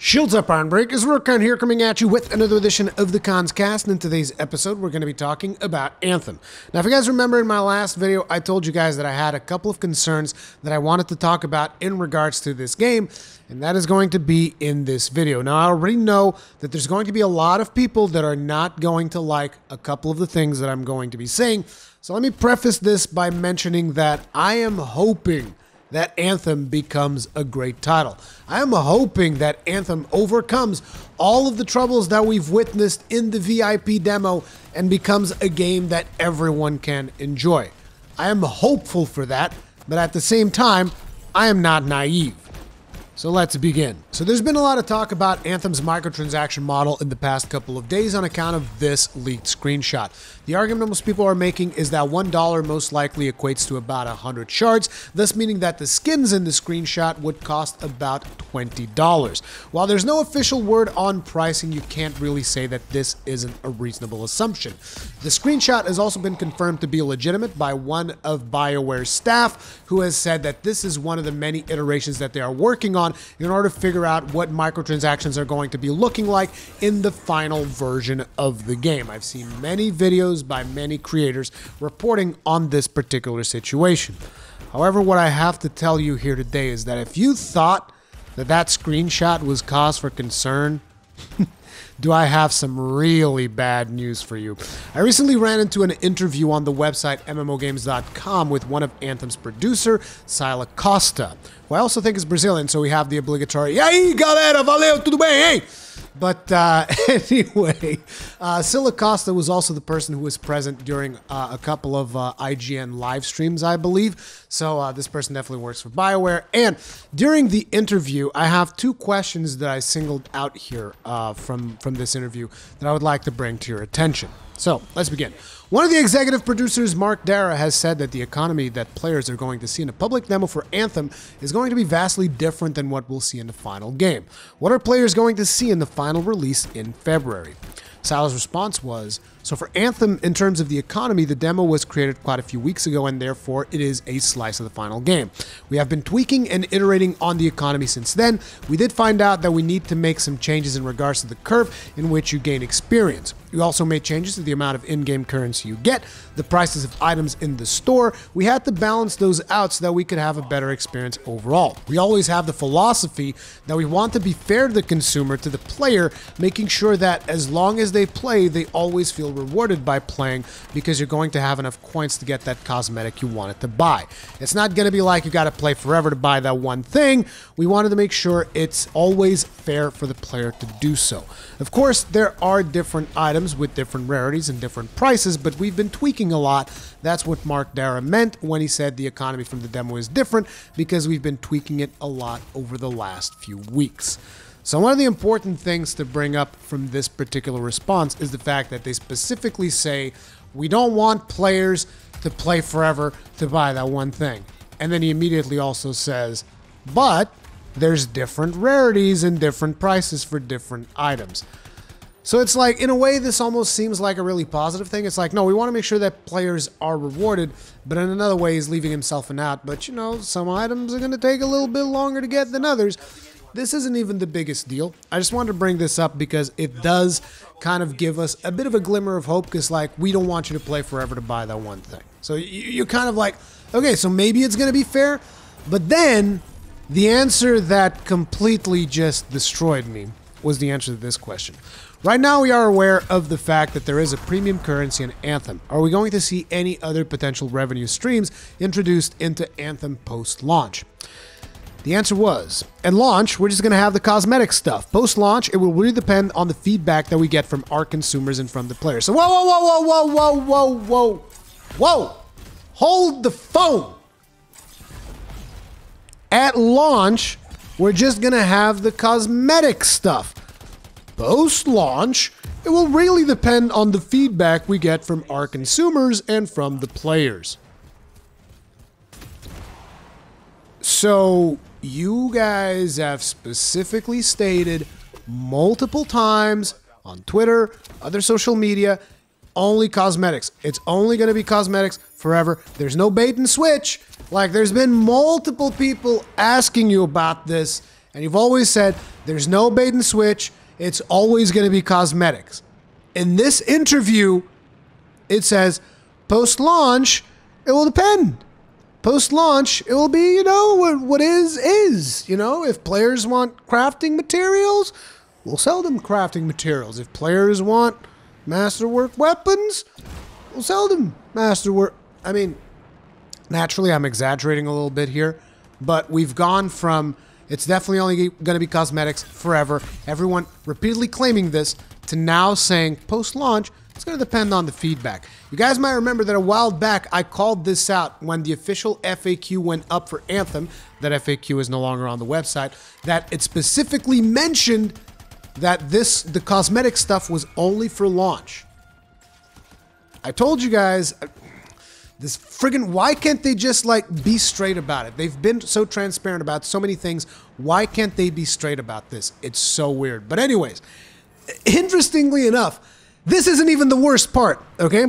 Shields up, Iron Breakers. Rurikhan here, coming at you with another edition of the Cons Cast. And in today's episode, we're going to be talking about Anthem. Now, if you guys remember in my last video, I told you guys that I had a couple of concerns that I wanted to talk about in regards to this game, and that is going to be in this video. Now, I already know that there's going to be a lot of people that are not going to like a couple of the things that I'm going to be saying. So let me preface this by mentioning that I am hoping that Anthem becomes a great title. I am hoping that Anthem overcomes all of the troubles that we've witnessed in the VIP demo and becomes a game that everyone can enjoy. I am hopeful for that, but at the same time, I am not naive. So let's begin. So there's been a lot of talk about Anthem's microtransaction model in the past couple of days on account of this leaked screenshot. The argument most people are making is that $1 most likely equates to about 100 shards, thus meaning that the skins in the screenshot would cost about $20. While there's no official word on pricing, you can't really say that this isn't a reasonable assumption. The screenshot has also been confirmed to be legitimate by one of Bioware's staff, who has said that this is one of the many iterations that they are working on in order to figure out what microtransactions are going to be looking like in the final version of the game. I've seen many videos by many creators reporting on this particular situation. However, what I have to tell you here today is that if you thought that that screenshot was cause for concern, do I have some really bad news for you. I recently ran into an interview on the website MMOgames.com with one of Anthem's producer, Sila Costa, who I also think is Brazilian, so we have the obligatory, "E aí, galera, valeu, tudo bem, hein?" But anyway, Sila Costa was also the person who was present during a couple of IGN live streams, I believe. So this person definitely works for Bioware. And during the interview, I have two questions that I singled out here from this interview that I would like to bring to your attention. So let's begin. One of the executive producers, Mark Dara, has said that the economy that players are going to see in a public demo for Anthem is going to be vastly different than what we'll see in the final game. What are players going to see in the final release in February? Sal's response was, so for Anthem, in terms of the economy, the demo was created quite a few weeks ago, and therefore it is a slice of the final game. We have been tweaking and iterating on the economy since then. We did find out that we need to make some changes in regards to the curve in which you gain experience. We also made changes to the amount of in-game currency you get, the prices of items in the store. We had to balance those out so that we could have a better experience overall. We always have the philosophy that we want to be fair to the consumer, to the player, making sure that as long as they play, they always feel rewarded by playing because you're going to have enough coins to get that cosmetic you wanted to buy. It's not going to be like you got to play forever to buy that one thing. We wanted to make sure it's always fair for the player to do so. Of course, there are different items with different rarities and different prices, but we've been tweaking a lot. That's what Mark Dara meant when he said the economy from the demo is different, because we've been tweaking it a lot over the last few weeks. So one of the important things to bring up from this particular response is the fact that they specifically say, we don't want players to play forever to buy that one thing. And then he immediately also says, but there's different rarities and different prices for different items. So it's like, in a way, this almost seems like a really positive thing. It's like, no, we want to make sure that players are rewarded, but in another way, he's leaving himself an out. But, you know, some items are going to take a little bit longer to get than others. This isn't even the biggest deal. I just wanted to bring this up because it does kind of give us a bit of a glimmer of hope, because, like, we don't want you to play forever to buy that one thing. So you're kind of like, okay, so maybe it's going to be fair. But then the answer that completely just destroyed me was the answer to this question. Right now, we are aware of the fact that there is a premium currency in Anthem. Are we going to see any other potential revenue streams introduced into Anthem post-launch? The answer was, at launch, we're just going to have the cosmetic stuff. Post-launch, it will really depend on the feedback that we get from our consumers and from the players. So, whoa, whoa, whoa, whoa, whoa, whoa, whoa, whoa! Hold the phone! At launch, we're just going to have the cosmetic stuff. Post-launch, it will really depend on the feedback we get from our consumers and from the players. So, you guys have specifically stated multiple times on Twitter, other social media, only cosmetics. It's only going to be cosmetics forever. There's no bait and switch. Like, there's been multiple people asking you about this, And you've always said there's no bait and switch. It's always going to be cosmetics. In this interview, it says post-launch, it will depend. Post-launch, it will be, what is. If players want crafting materials, we'll sell them crafting materials. If players want masterwork weapons, we'll sell them masterwork. I mean, naturally, I'm exaggerating a little bit here, but we've gone from it's definitely only going to be cosmetics forever, everyone repeatedly claiming this, to now saying post-launch, it's going to depend on the feedback. You guys might remember that a while back, I called this out when the official FAQ went up for Anthem. That FAQ is no longer on the website. That it specifically mentioned that the cosmetic stuff was only for launch. I told you guys, why can't they just be straight about it? They've been so transparent about so many things. Why can't they be straight about this? It's so weird. But anyways, interestingly enough, this isn't even the worst part, okay?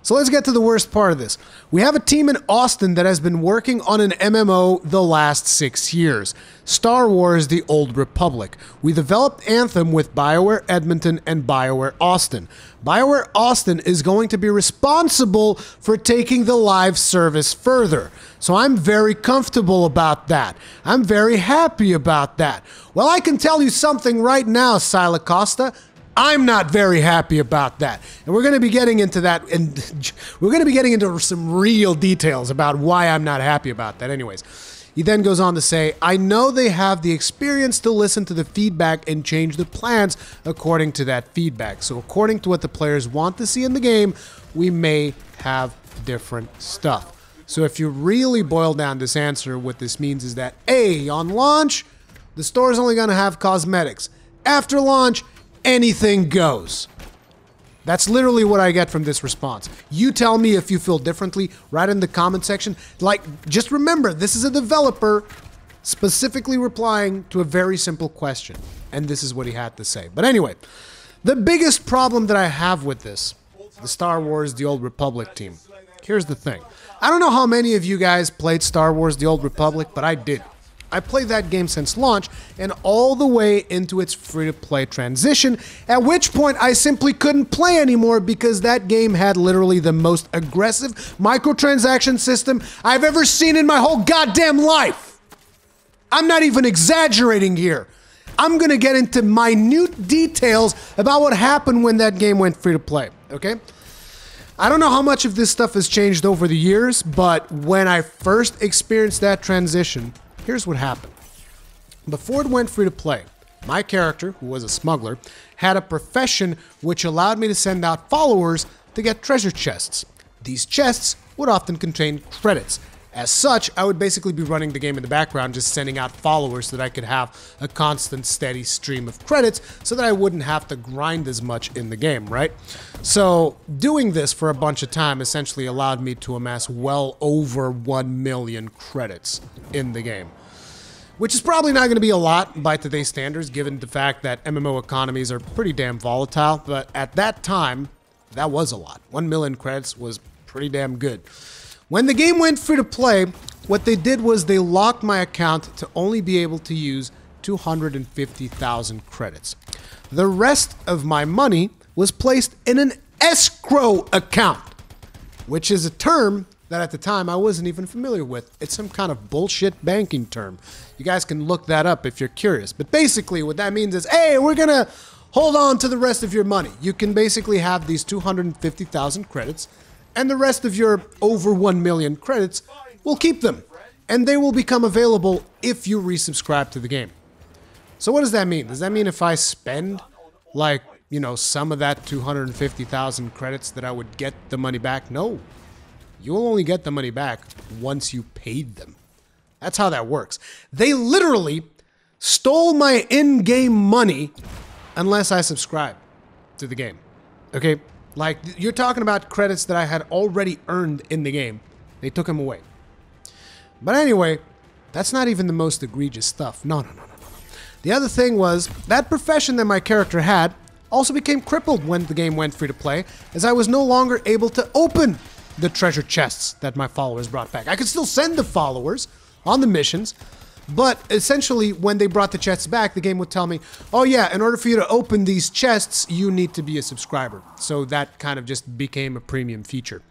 So let's get to the worst part of this. We have a team in Austin that has been working on an MMO the last 6 years. Star Wars: The Old Republic. We developed Anthem with Bioware Edmonton and Bioware Austin. Bioware Austin is going to be responsible for taking the live service further. So I'm very comfortable about that. I'm very happy about that. Well, I can tell you something right now, Sila Costa. I'm not very happy about that. And we're going to be getting into that, and we're going to be getting into some real details about why I'm not happy about that. Anyways, he then goes on to say, I know they have the experience to listen to the feedback and change the plans according to that feedback. So according to what the players want to see in the game, we may have different stuff. So if you really boil down this answer, what this means is that A, on launch, the store is only going to have cosmetics. After launch, anything goes. That's literally what I get from this response. You tell me if you feel differently, right in the comment section. Just remember, this is a developer specifically replying to a very simple question. And this is what he had to say. But anyway, the biggest problem that I have with this, the Star Wars: The Old Republic team, here's the thing. I don't know how many of you guys played Star Wars: The Old Republic, but I did. I played that game since launch and all the way into its free-to-play transition, at which point I simply couldn't play anymore because that game had literally the most aggressive microtransaction system I've ever seen in my whole goddamn life. I'm not even exaggerating here. I'm gonna get into minute details about what happened when that game went free-to-play, okay? I don't know how much of this stuff has changed over the years, but when I first experienced that transition, here's what happened. Before it went free to play, my character, who was a smuggler, had a profession which allowed me to send out followers to get treasure chests. These chests would often contain credits. As such, I would basically be running the game in the background, just sending out followers so that I could have a constant, steady stream of credits so that I wouldn't have to grind as much in the game, right? So doing this for a bunch of time essentially allowed me to amass well over 1 million credits in the game, which is probably not going to be a lot by today's standards, given the fact that MMO economies are pretty damn volatile, but at that time, that was a lot. 1 million credits was pretty damn good. When the game went free to play, what they did was they locked my account to only be able to use 250,000 credits. The rest of my money was placed in an escrow account, which is a term that at the time I wasn't even familiar with. It's some kind of bullshit banking term. You guys can look that up if you're curious. But basically what that means is, hey, we're gonna hold on to the rest of your money. You can basically have these 250,000 credits, and the rest of your over 1 million credits, we'll keep them. And they will become available if you resubscribe to the game. So what does that mean? Does that mean if I spend, some of that 250,000 credits that I would get the money back? No. You'll only get the money back once you paid them. That's how that works. They literally stole my in-game money unless I subscribe to the game. Okay? You're talking about credits that I had already earned in the game. They took them away. But anyway, that's not even the most egregious stuff. No. The other thing was, that profession that my character had also became crippled when the game went free to play, as I was no longer able to open the treasure chests that my followers brought back. I could still send the followers on the missions, But essentially, when they brought the chests back, the game would tell me, oh yeah, in order for you to open these chests, you need to be a subscriber. So that kind of just became a premium feature.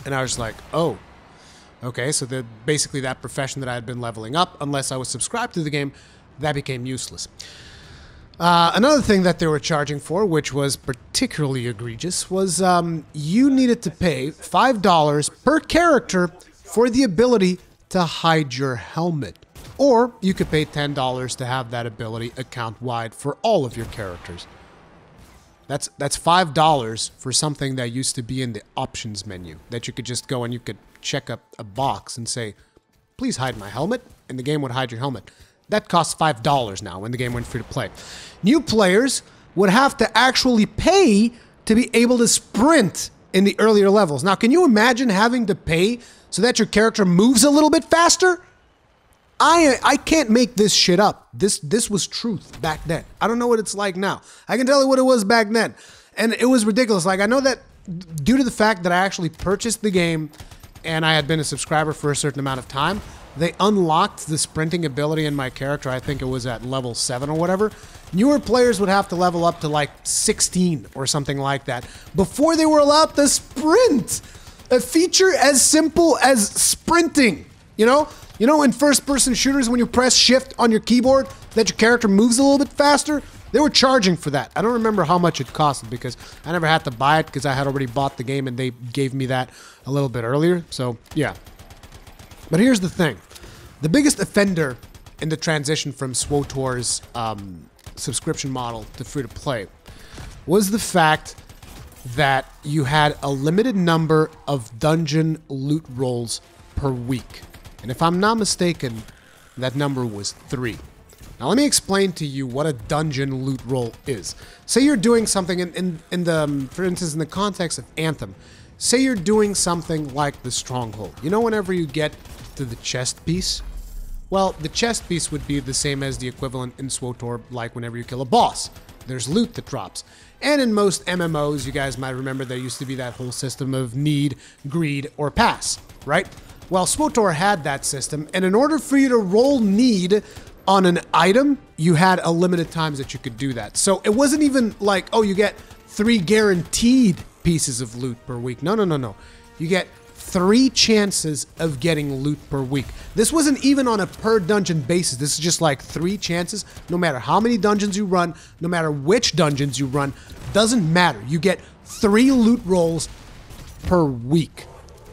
And I was just like, oh, okay, so basically that profession that I had been leveling up, unless I was subscribed to the game, that became useless. Another thing that they were charging for, which was particularly egregious, was you needed to pay $5 per character for the ability to hide your helmet. Or you could pay $10 to have that ability account-wide for all of your characters. That's $5 for something that used to be in the options menu, that you could just go and you could check up a box and say, please hide my helmet, and the game would hide your helmet. That costs $5 now when the game went free to play. New players would have to actually pay to be able to sprint in the earlier levels. Now, can you imagine having to pay so that your character moves a little bit faster? I can't make this shit up. This was truth back then. I don't know what it's like now. I can tell you what it was back then. And it was ridiculous. Like, I know that due to the fact that I actually purchased the game and I had been a subscriber for a certain amount of time, they unlocked the sprinting ability in my character. I think it was at level 7 or whatever. Newer players would have to level up to like 16 or something like that before they were allowed to sprint. A feature as simple as sprinting, you know? You know, in first-person shooters, when you press shift on your keyboard, that your character moves a little bit faster? They were charging for that. I don't remember how much it costed because I never had to buy it because I had already bought the game and they gave me that a little bit earlier. So, yeah. But here's the thing. The biggest offender in the transition from SWTOR's subscription model to free-to-play was the fact that you had a limited number of dungeon loot rolls per week. And if I'm not mistaken, that number was 3. Now let me explain to you what a dungeon loot roll is. Say you're doing something for instance, in the context of Anthem. Say you're doing something like the Stronghold. You know, whenever you get to the chest piece? Well, the chest piece would be the same as the equivalent in SWTOR, like whenever you kill a boss. There's loot that drops. And in most MMOs, you guys might remember there used to be that whole system of need, greed, or pass, right? Well, SWTOR had that system, and in order for you to roll need on an item, you had a limited times that you could do that. So it wasn't even like, oh, you get 3 guaranteed pieces of loot per week. No, no, no, no. You get 3 chances of getting loot per week. This wasn't even on a per dungeon basis. This is just like 3 chances. No matter how many dungeons you run, no matter which dungeons you run, doesn't matter. You get 3 loot rolls per week.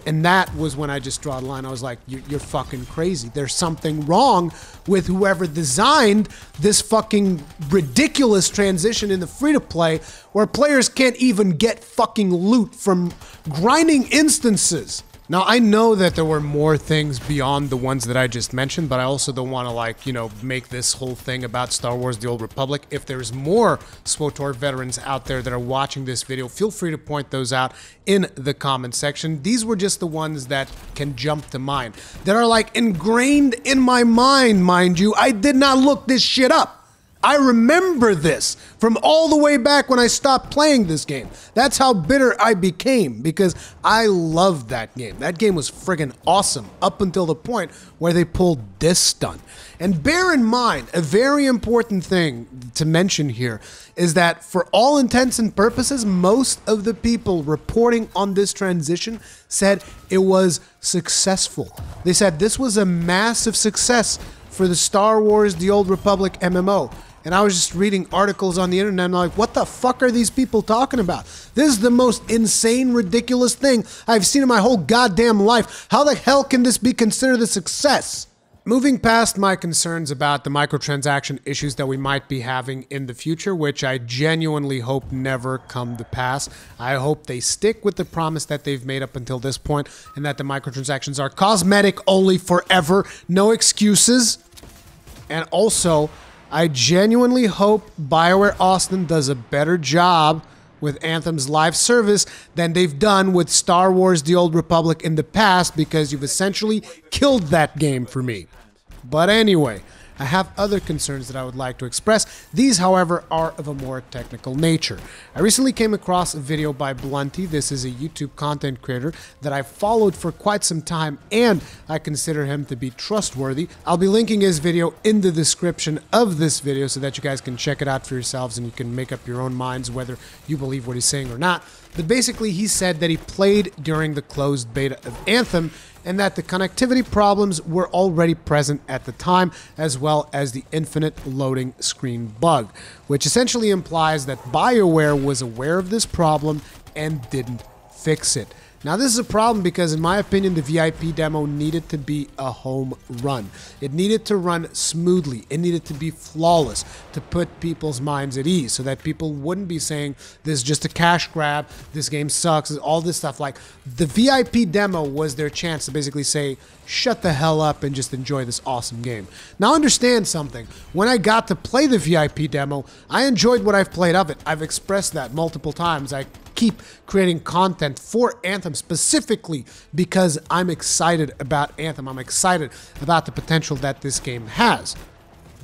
And that was when I just draw the line. I was like, you're fucking crazy. There's something wrong with whoever designed this fucking ridiculous transition in the free-to-play where players can't even get fucking loot from grinding instances. Now, I know that there were more things beyond the ones that I just mentioned, but I also don't want to, like, you know, make this whole thing about Star Wars: The Old Republic. If there's more SWTOR veterans out there that are watching this video, feel free to point those out in the comment section. These were just the ones that can jump to mind, that are, like, ingrained in my mind, mind you. I did not look this shit up. I remember this from all the way back when I stopped playing this game. That's how bitter I became, because I loved that game. That game was friggin' awesome up until the point where they pulled this stunt. And bear in mind, a very important thing to mention here is that for all intents and purposes, most of the people reporting on this transition said it was successful. They said this was a massive success for the Star Wars: The Old Republic MMO. And I was just reading articles on the internet and I'm like, what the fuck are these people talking about? This is the most insane, ridiculous thing I've seen in my whole goddamn life. How the hell can this be considered a success? Moving past my concerns about the microtransaction issues that we might be having in the future, which I genuinely hope never come to pass. I hope they stick with the promise that they've made up until this point and that the microtransactions are cosmetic only forever, no excuses. And also, I genuinely hope Bioware Austin does a better job with Anthem's live service than they've done with Star Wars: The Old Republic in the past, because you've essentially killed that game for me. But anyway, I have other concerns that I would like to express. These, however, are of a more technical nature. I recently came across a video by Blunty. This is a YouTube content creator that I've followed for quite some time, and I consider him to be trustworthy. I'll be linking his video in the description of this video so that you guys can check it out for yourselves and you can make up your own minds whether you believe what he's saying or not. But basically, he said that he played during the closed beta of Anthem and that the connectivity problems were already present at the time, as well as the infinite loading screen bug, which essentially implies that Bioware was aware of this problem and didn't fix it. Now, this is a problem because, in my opinion, the VIP demo needed to be a home run. It needed to run smoothly. It needed to be flawless to put people's minds at ease so that people wouldn't be saying, this is just a cash grab, this game sucks, all this stuff. Like, the VIP demo was their chance to basically say, shut the hell up and just enjoy this awesome game. Now, understand something. When I got to play the VIP demo, I enjoyed what I've played of it. I've expressed that multiple times. I keep creating content for Anthem specifically because I'm excited about Anthem. I'm excited about the potential that this game has.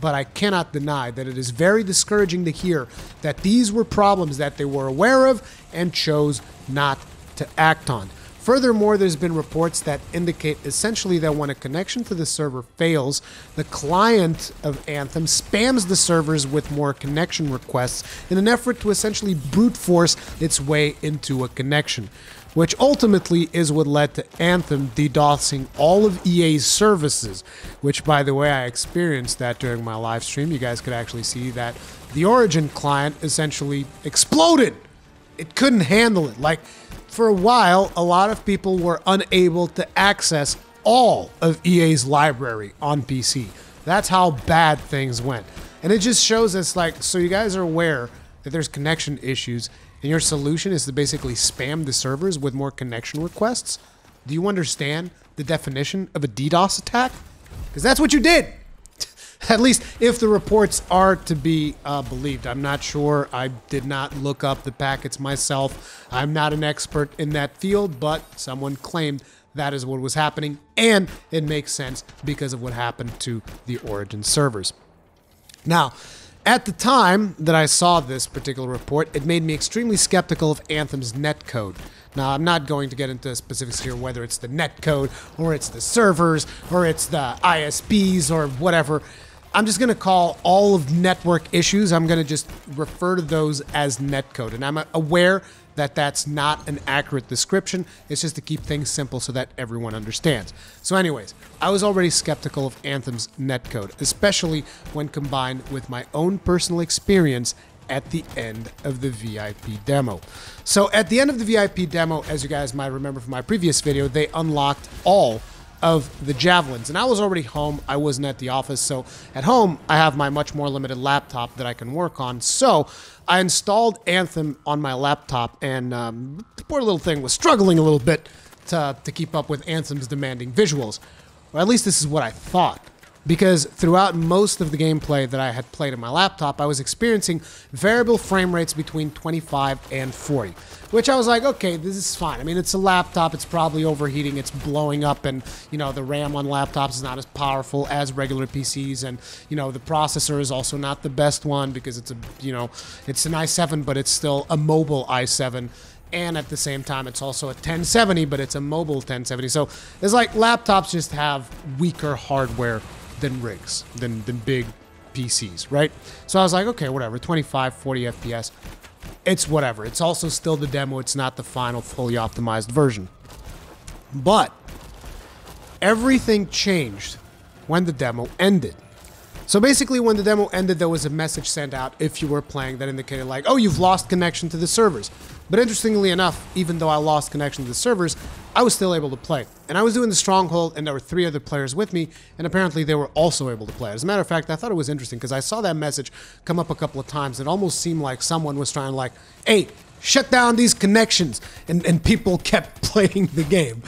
But I cannot deny that it is very discouraging to hear that these were problems that they were aware of and chose not to act on. Furthermore, there's been reports that indicate essentially that when a connection to the server fails, the client of Anthem spams the servers with more connection requests in an effort to essentially brute force its way into a connection, which ultimately is what led to Anthem DDoSing all of EA's services, which, by the way, I experienced that during my live stream. You guys could actually see that the Origin client essentially exploded. It couldn't handle it. Like, for a while, a lot of people were unable to access all of EA's library on PC. That's how bad things went. And it just shows us, like, so you guys are aware that there's connection issues, and your solution is to basically spam the servers with more connection requests? Do you understand the definition of a DDoS attack? Because that's what you did. At least if the reports are to be believed. I'm not sure. I did not look up the packets myself. I'm not an expert in that field, but someone claimed that is what was happening, and it makes sense because of what happened to the Origin servers. Now, at the time that I saw this particular report, it made me extremely skeptical of Anthem's netcode. Now, I'm not going to get into specifics here, whether it's the netcode, or it's the servers, or it's the ISPs, or whatever. I'm just going to call all of network issues, I'm going to just refer to those as netcode. And I'm aware that that's not an accurate description. It's just to keep things simple so that everyone understands. So anyways, I was already skeptical of Anthem's netcode, especially when combined with my own personal experience at the end of the VIP demo. So at the end of the VIP demo, as you guys might remember from my previous video, they unlocked all of the javelins, and I was already home. I wasn't at the office, so at home I have my much more limited laptop that I can work on. So I installed Anthem on my laptop, and the poor little thing was struggling a little bit to keep up with Anthem's demanding visuals, or at least this is what I thought. Because throughout most of the gameplay that I had played on my laptop, I was experiencing variable frame rates between 25 and 40, which I was like, okay, this is fine. I mean, it's a laptop, it's probably overheating, it's blowing up, and, you know, the RAM on laptops is not as powerful as regular PCs, and, you know, the processor is also not the best one because it's a, you know, it's an i7, but it's still a mobile i7. And at the same time, it's also a 1070, but it's a mobile 1070. So it's like laptops just have weaker hardware than rigs, than big PCs, right? So I was like, okay, whatever, 25, 40 FPS, it's whatever. It's also still the demo. It's not the final, fully optimized version. But everything changed when the demo ended. So basically, when the demo ended, there was a message sent out if you were playing that indicated like, oh, you've lost connection to the servers. But interestingly enough, even though I lost connection to the servers, I was still able to play. And I was doing the Stronghold, and there were 3 other players with me, and apparently they were also able to play. As a matter of fact, I thought it was interesting because I saw that message come up a couple of times. It almost seemed like someone was trying like, hey, shut down these connections, and people kept playing the game.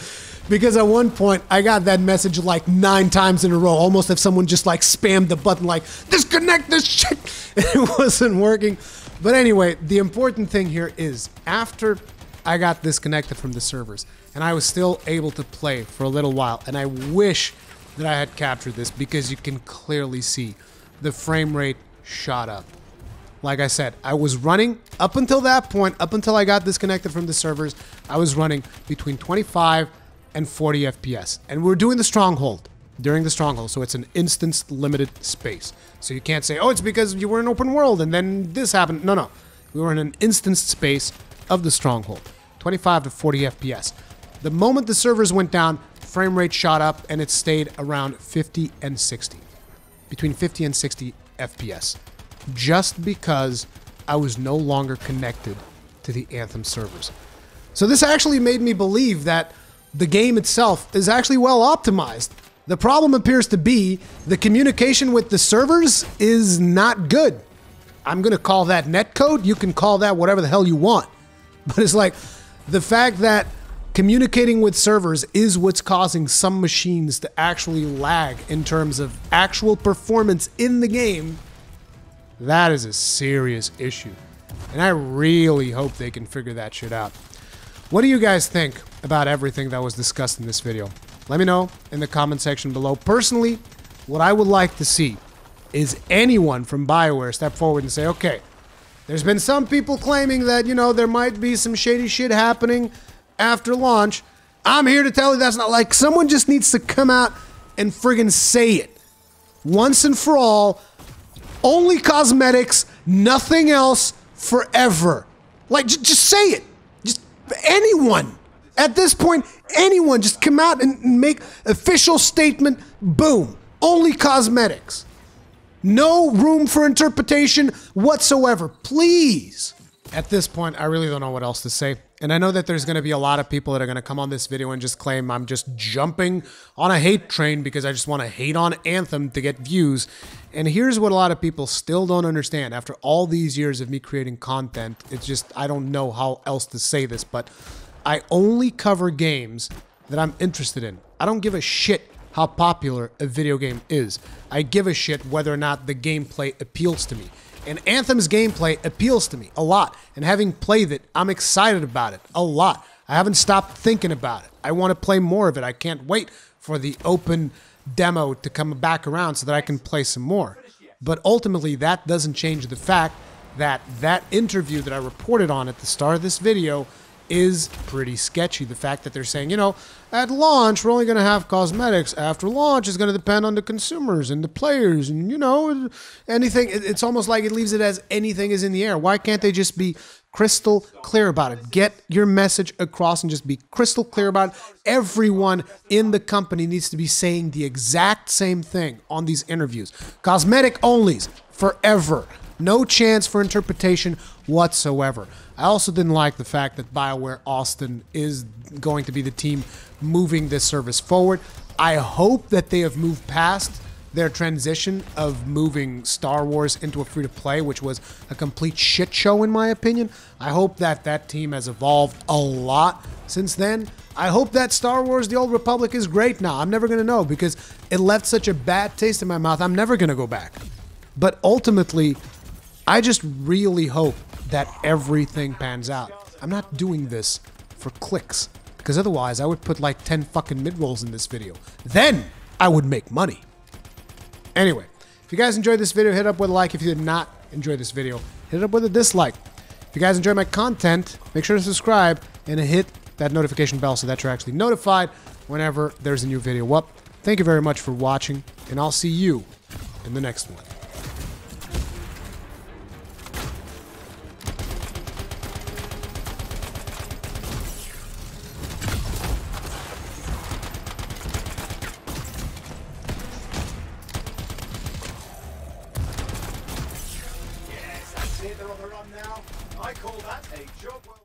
Because at one point, I got that message like 9 times in a row, almost if someone just like spammed the button like, disconnect this shit, and it wasn't working. But anyway, the important thing here is, after I got disconnected from the servers, and I was still able to play for a little while, and I wish that I had captured this because you can clearly see the frame rate shot up. Like I said, I was running up until that point, up until I got disconnected from the servers, I was running between 25 and 40 FPS. And we're doing the stronghold, during the stronghold, so it's an instance limited space. So you can't say, oh, it's because you were in open world and then this happened. No, no. We were in an instanced space of the stronghold, 25 to 40 FPS. The moment the servers went down, frame rate shot up and it stayed around 50 and 60. Between 50 and 60 FPS. Just because I was no longer connected to the Anthem servers. So this actually made me believe that the game itself is actually well optimized. The problem appears to be the communication with the servers is not good. I'm going to call that netcode. You can call that whatever the hell you want. But it's like the fact that communicating with servers is what's causing some machines to actually lag in terms of actual performance in the game. That is a serious issue. And I really hope they can figure that shit out. What do you guys think about everything that was discussed in this video? Let me know in the comment section below. Personally, what I would like to see is anyone from Bioware step forward and say, okay, there's been some people claiming that, you know, there might be some shady shit happening after launch. I'm here to tell you that's not, like, someone just needs to come out and friggin' say it. Once and for all, only cosmetics, nothing else, forever. Like, just say it. Just anyone. At this point, anyone just come out and make official statement, boom. Only cosmetics. No room for interpretation whatsoever. Please. At this point, I really don't know what else to say. And I know that there's going to be a lot of people that are going to come on this video and just claim I'm just jumping on a hate train because I just want to hate on Anthem to get views. And here's what a lot of people still don't understand. After all these years of me creating content, it's just, I don't know how else to say this, but I only cover games that I'm interested in. I don't give a shit how popular a video game is. I give a shit whether or not the gameplay appeals to me. And Anthem's gameplay appeals to me a lot. And having played it, I'm excited about it a lot. I haven't stopped thinking about it. I want to play more of it. I can't wait for the open demo to come back around so that I can play some more. But ultimately, that doesn't change the fact that that interview that I reported on at the start of this video is pretty sketchy. The fact that they're saying, you know, at launch, we're only going to have cosmetics. After launch, it's going to depend on the consumers and the players and, you know, anything. It's almost like it leaves it as anything is in the air. Why can't they just be crystal clear about it? Get your message across and just be crystal clear about it. Everyone in the company needs to be saying the exact same thing on these interviews. Cosmetic onlys forever. No chance for interpretation whatsoever. I also didn't like the fact that Bioware Austin is going to be the team moving this service forward. I hope that they have moved past their transition of moving Star Wars into a free-to-play, which was a complete shit show in my opinion. I hope that that team has evolved a lot since then. I hope that Star Wars The Old Republic is great now. I'm never going to know because it left such a bad taste in my mouth. I'm never going to go back. But ultimately, I just really hope that everything pans out. I'm not doing this for clicks, because otherwise I would put like 10 fucking mid-rolls in this video. Then I would make money. Anyway, if you guys enjoyed this video, hit it up with a like. If you did not enjoy this video, hit it up with a dislike. If you guys enjoy my content, make sure to subscribe and hit that notification bell so that you're actually notified whenever there's a new video up. Thank you very much for watching, and I'll see you in the next one. They're on the run now. I call that a job well